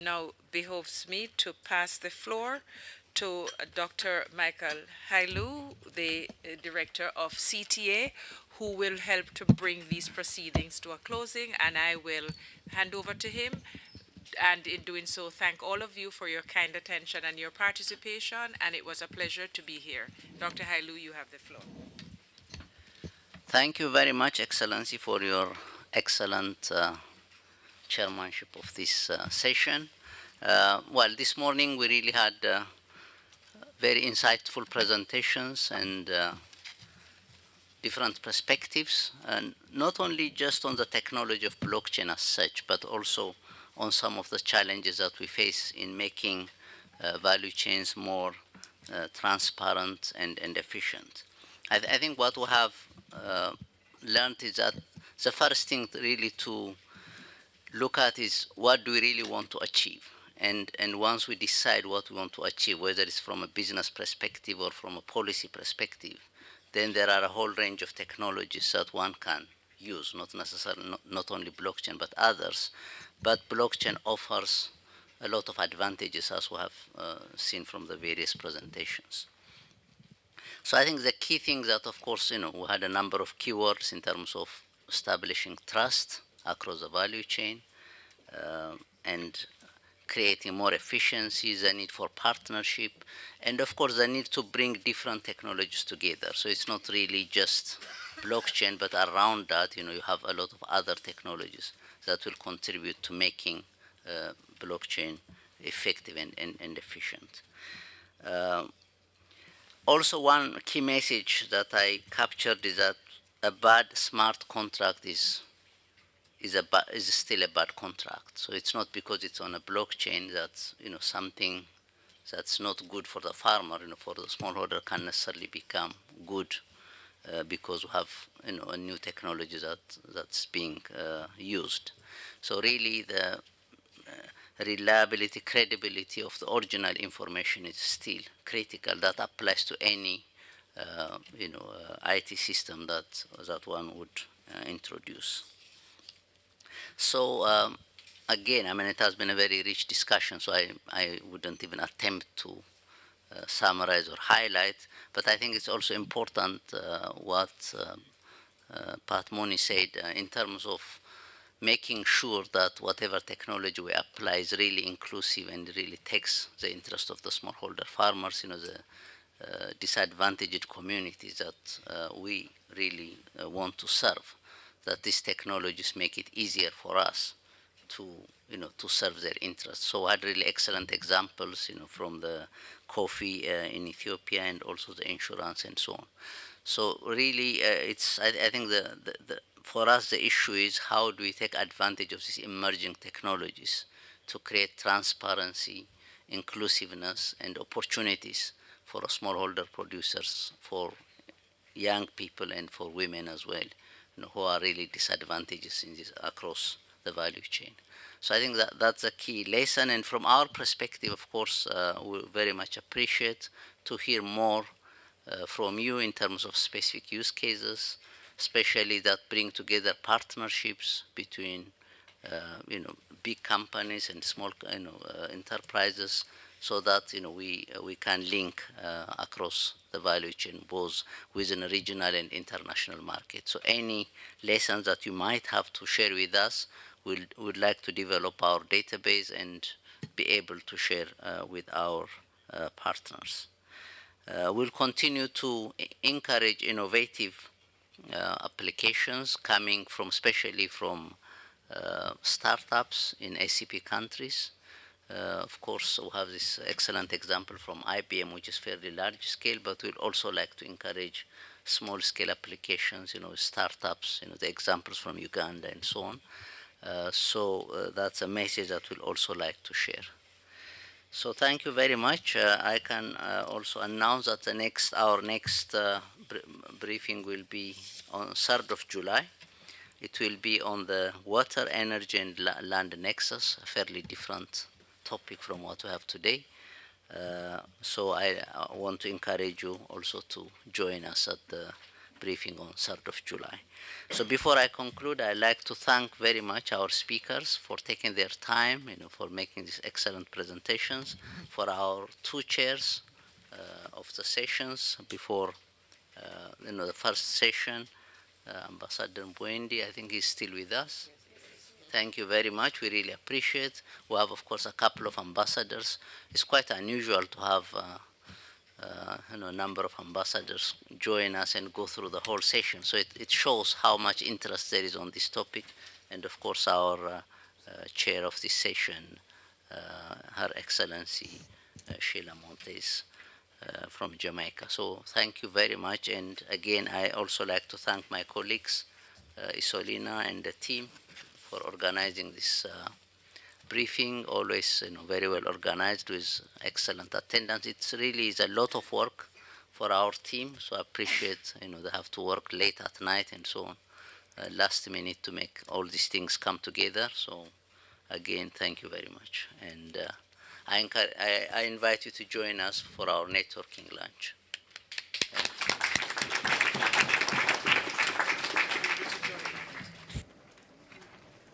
Now behoves me to pass the floor to Dr. Michael Hailu, the Director of CTA, who will help to bring these proceedings to a closing, and I will hand over to him. And in doing so, thank all of you for your kind attention and your participation, and it was a pleasure to be here. Dr. Hailu, you have the floor. Thank you very much, Excellency, for your excellent chairmanship of this session. Well, this morning we really had very insightful presentations and different perspectives, and not only just on the technology of blockchain as such, but also on some of the challenges that we face in making value chains more transparent and efficient. I think what we have learned is that the first thing really to look at is what do we really want to achieve. And once we decide what we want to achieve, whether it's from a business perspective or from a policy perspective, then there are a whole range of technologies that one can use, not necessarily not only blockchain, but others. But blockchain offers a lot of advantages, as we have seen from the various presentations. So I think the key thing that, of course, we had a number of keywords in terms of establishing trust across the value chain and creating more efficiencies, the need for partnership, and of course the need to bring different technologies together. So it's not really just blockchain, but around that, you have a lot of other technologies that will contribute to making blockchain effective and efficient. Also, one key message that I captured is that a bad smart contract is still a bad contract. So it's not because it's on a blockchain that's something that's not good for the farmer, for the smallholder, can necessarily become good because we have a new technology that's being used. So really the reliability, credibility of the original information is still critical. That applies to any IT system that one would introduce. So again, it has been a very rich discussion, so I wouldn't even attempt to summarize or highlight, but I think it's also important what Pat Moni said in terms of making sure that whatever technology we apply is really inclusive and really takes the interest of the smallholder farmers, the disadvantaged communities that we really want to serve, that these technologies make it easier for us to serve their interests. So I had really excellent examples, from the coffee in Ethiopia and also the insurance and so on. So really, I think for us the issue is how do we take advantage of these emerging technologies to create transparency, inclusiveness, and opportunities for smallholder producers, for young people, and for women as well, who are really disadvantaged in this across the value chain. So I think that's a key lesson. And from our perspective, of course, we very much appreciate to hear more from you in terms of specific use cases, especially that bring together partnerships between big companies and small enterprises, so that we can link across the value chain, both within a regional and international market. So any lessons that you might have to share with us, we would like to develop our database and be able to share with our partners. We'll continue to encourage innovative applications coming from, especially from startups in ACP countries. Of course, we have this excellent example from IBM, which is fairly large scale, but we'd also like to encourage small scale applications, startups, the examples from Uganda and so on. So that's a message that we'll also like to share. So thank you very much. I can also announce that our next briefing will be on 3rd of July. It will be on the water, energy, and land nexus, a fairly different topic from what we have today. So I want to encourage you also to join us at the briefing on 3rd of July. So before I conclude, I'd like to thank very much our speakers for taking their time, for making these excellent presentations, for our two chairs of the sessions before, the first session, Ambassador Mbuendi, I think he's still with us. Thank you very much. We really appreciate. We have, of course, a couple of ambassadors. It's quite unusual to have a number of ambassadors join us and go through the whole session. So it shows how much interest there is on this topic. And of course, our chair of this session, Her Excellency Sheila Montes from Jamaica. So thank you very much. And again, I also like to thank my colleagues, Isolina and the team, for organizing this briefing, always very well organized with excellent attendance. It really is a lot of work for our team, so I appreciate they have to work late at night and so on, last minute to make all these things come together. So again, thank you very much, and I invite you to join us for our networking lunch.